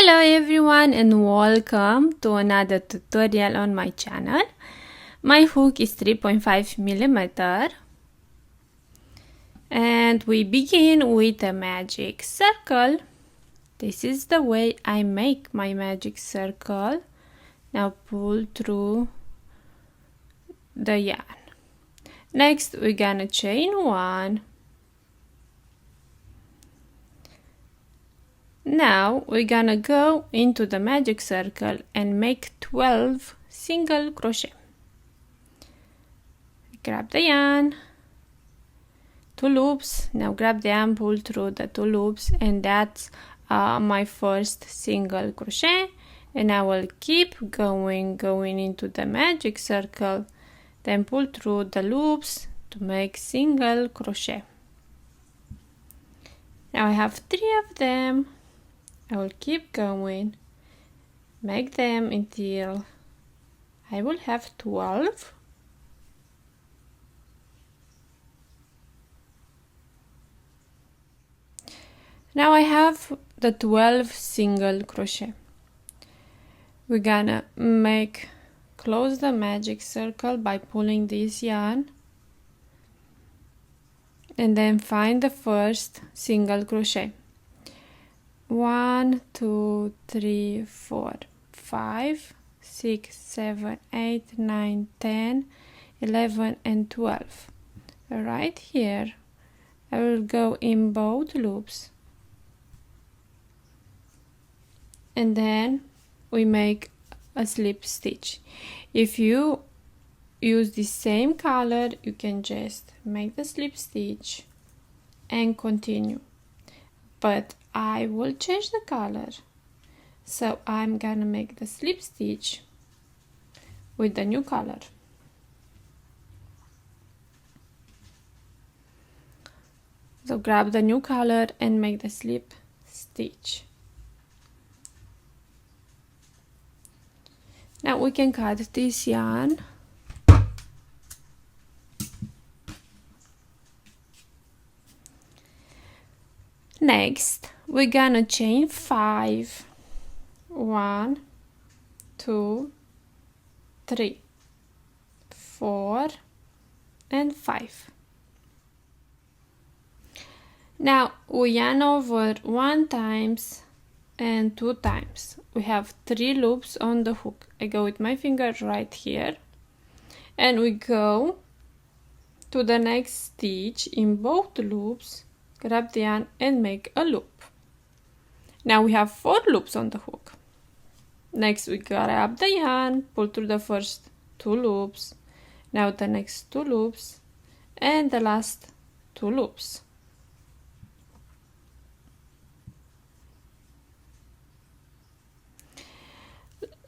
Hello everyone and welcome to another tutorial on my channel. My hook is 3.5 mm and we begin with a magic circle. This is the way I make my magic circle. Now pull through the yarn. Next we're gonna chain 1. Now we're gonna go into the magic circle and make 12 single crochet. Grab the yarn, 2 loops. Now grab the yarn, pull through the 2 loops, and that's my first single crochet. And I will keep going into the magic circle, then pull through the loops to make single crochet. Now I have 3 of them. I will keep going, make them until I will have 12. Now I have the 12 single crochet. We're gonna close the magic circle by pulling this yarn and then find the first single crochet. 1, 2, 3, 4, 5, 6, 7, 8, 9, 10, 11 and 12. Right here I will go in both loops and then we make a slip stitch. If you use the same color, you can just make the slip stitch and continue, but I will change the color, so I'm gonna make the slip stitch with the new color. So grab the new color and make the slip stitch. Now we can cut this yarn. Next, we're gonna chain 5. 1, 2, 3, 4, and 5. Now we yarn over 1 times and 2 times. We have 3 loops on the hook. I go with my finger right here and we go to the next stitch in both loops, grab the yarn and make a loop. Now we have 4 loops on the hook. Next we grab the yarn, pull through the first 2 loops, now the next 2 loops and the last 2 loops.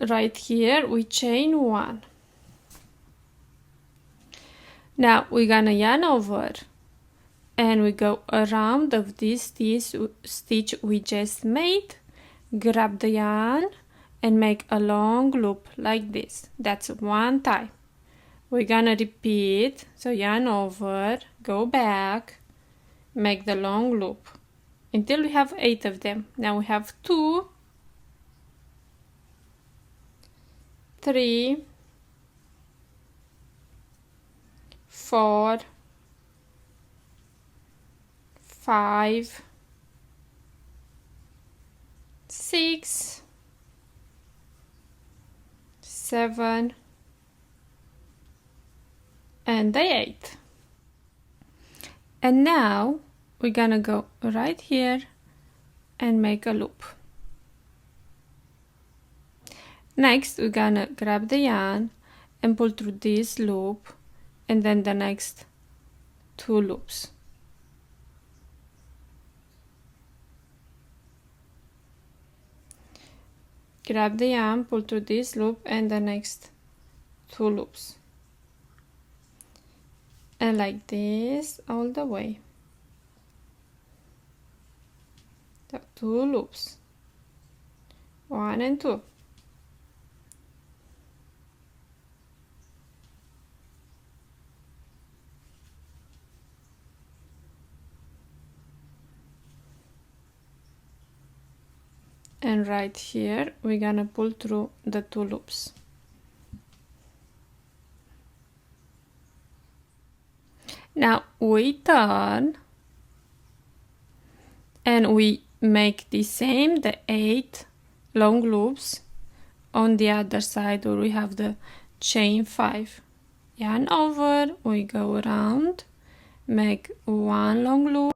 Right here we chain 1. Now we're gonna yarn over and we go around of this stitch we just made, grab the yarn and make a long loop like this. That's 1 time. We're gonna repeat, so yarn over, go back, make the long loop until we have 8 of them. Now we have 2, 3, 4, 5, 6, 7, and the 8. And now we're gonna go right here and make a loop. Next we're gonna grab the yarn and pull through this loop and then the next 2 loops. Grab the yarn, pull through this loop and the next 2 loops. And like this all the way. So 2 loops. 1 and 2. and right here we're gonna pull through the 2 loops. Now we turn and we make the same, the 8 long loops on the other side where we have the chain 5. Yarn over, we go around, make 1 long loop,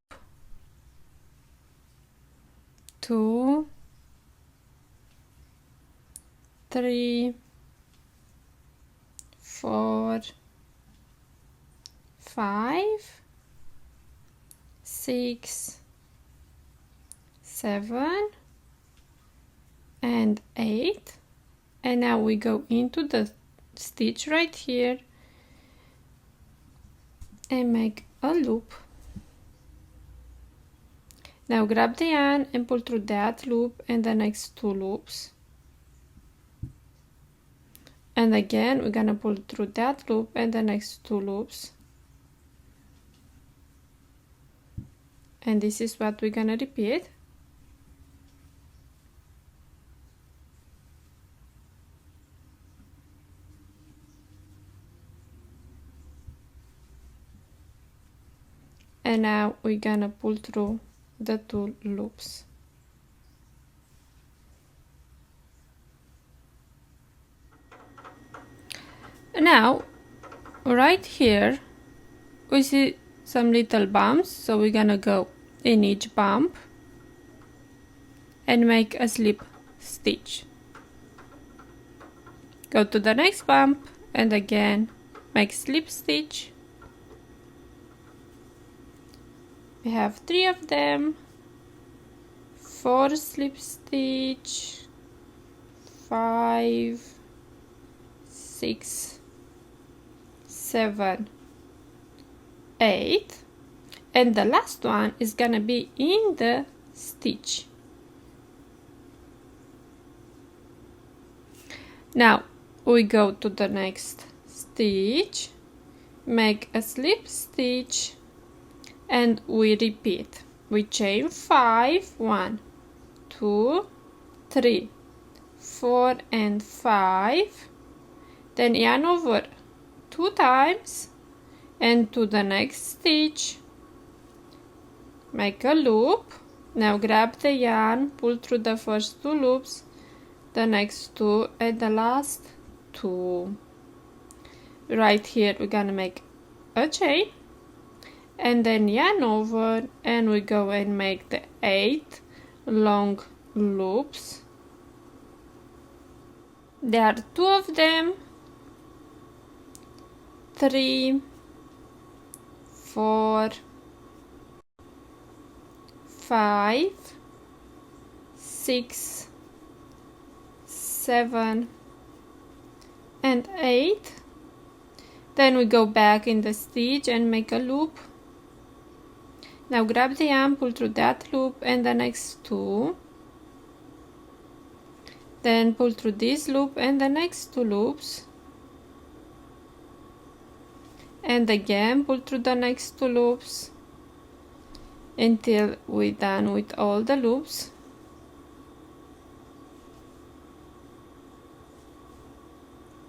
2, 3, 4, 5, 6, 7 and 8, and now we go into the stitch right here and make a loop. Now grab the yarn and pull through that loop and the next 2 loops, and again we're gonna pull through that loop and the next 2 loops, and this is what we're gonna repeat. And now we're gonna pull through the 2 loops. Now right here we see some little bumps, so we're gonna go in each bump and make a slip stitch. Go to the next bump and again make slip stitch. We have 3 of them, 4 slip stitch, 5, 6, 7, 8, and the last one is gonna be in the stitch. Now we go to the next stitch, make a slip stitch, and we repeat. We chain 5, 1, 2, 3, 4 and 5, then yarn over 2 times and to the next stitch, make a loop. Now grab the yarn, pull through the first 2 loops, the next 2 and the last 2. Right here we're gonna make a chain and then yarn over, and we go and make the 8 long loops. There are 2 of them, 3, 4, 5, 6, 7 and 8. Then we go back in the stitch and make a loop. Now grab the yarn, pull through that loop and the next 2. Then pull through this loop and the next 2 loops. And again pull through the next 2 loops until we're done with all the loops.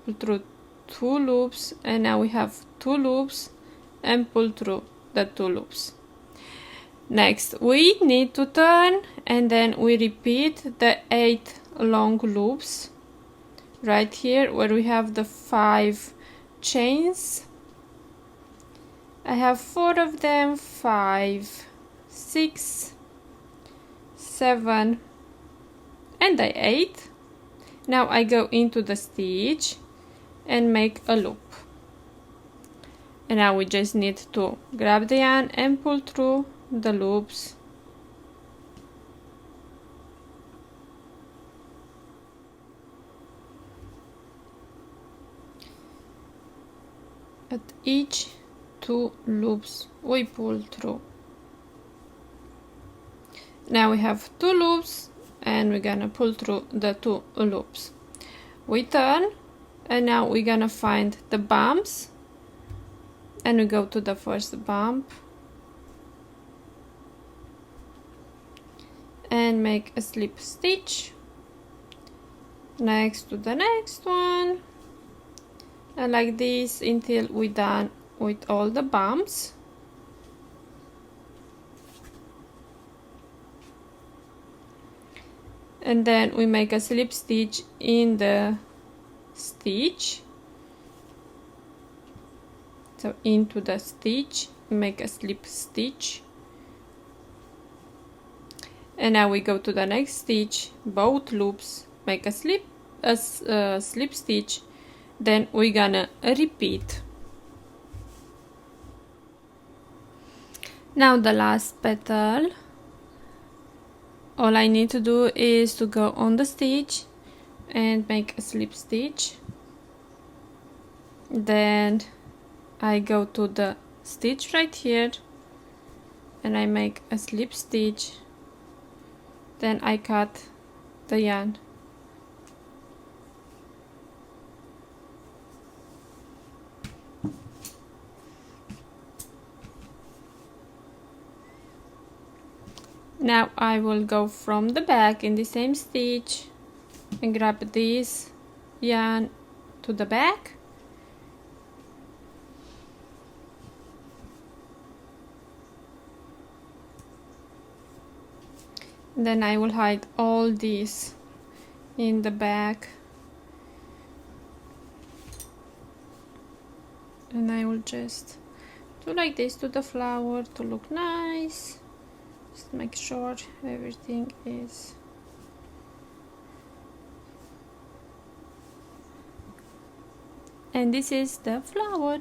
Pull through 2 loops, and now we have 2 loops, and pull through the 2 loops. Next we need to turn, and then we repeat the 8 long loops right here where we have the 5 chains. I have 4 of them, 5, 6, 7 and 8. Now I go into the stitch and make a loop, and now we just need to grab the yarn and pull through the loops. At each 2 loops we pull through. Now we have 2 loops and we're gonna pull through the 2 loops. We turn, and now we're gonna find the bumps, and we go to the first bump and make a slip stitch next to the next one, and like this until we're done with all the bumps. And then we make a slip stitch in the stitch, so into the stitch make a slip stitch, and now we go to the next stitch, both loops, make a slip stitch, then we're gonna repeat. Now the last petal, all I need to do is to go on the stitch and make a slip stitch, then I go to the stitch right here and I make a slip stitch, then I cut the yarn. Now I will go from the back in the same stitch and grab this yarn to the back, then I will hide all this in the back, and I will just do like this to the flower to look nice. Just make sure everything is and this is the flower.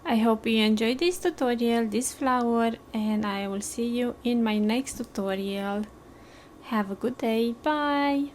I hope you enjoyed this tutorial, this flower, and I will see you in my next tutorial. Have a good day. Bye.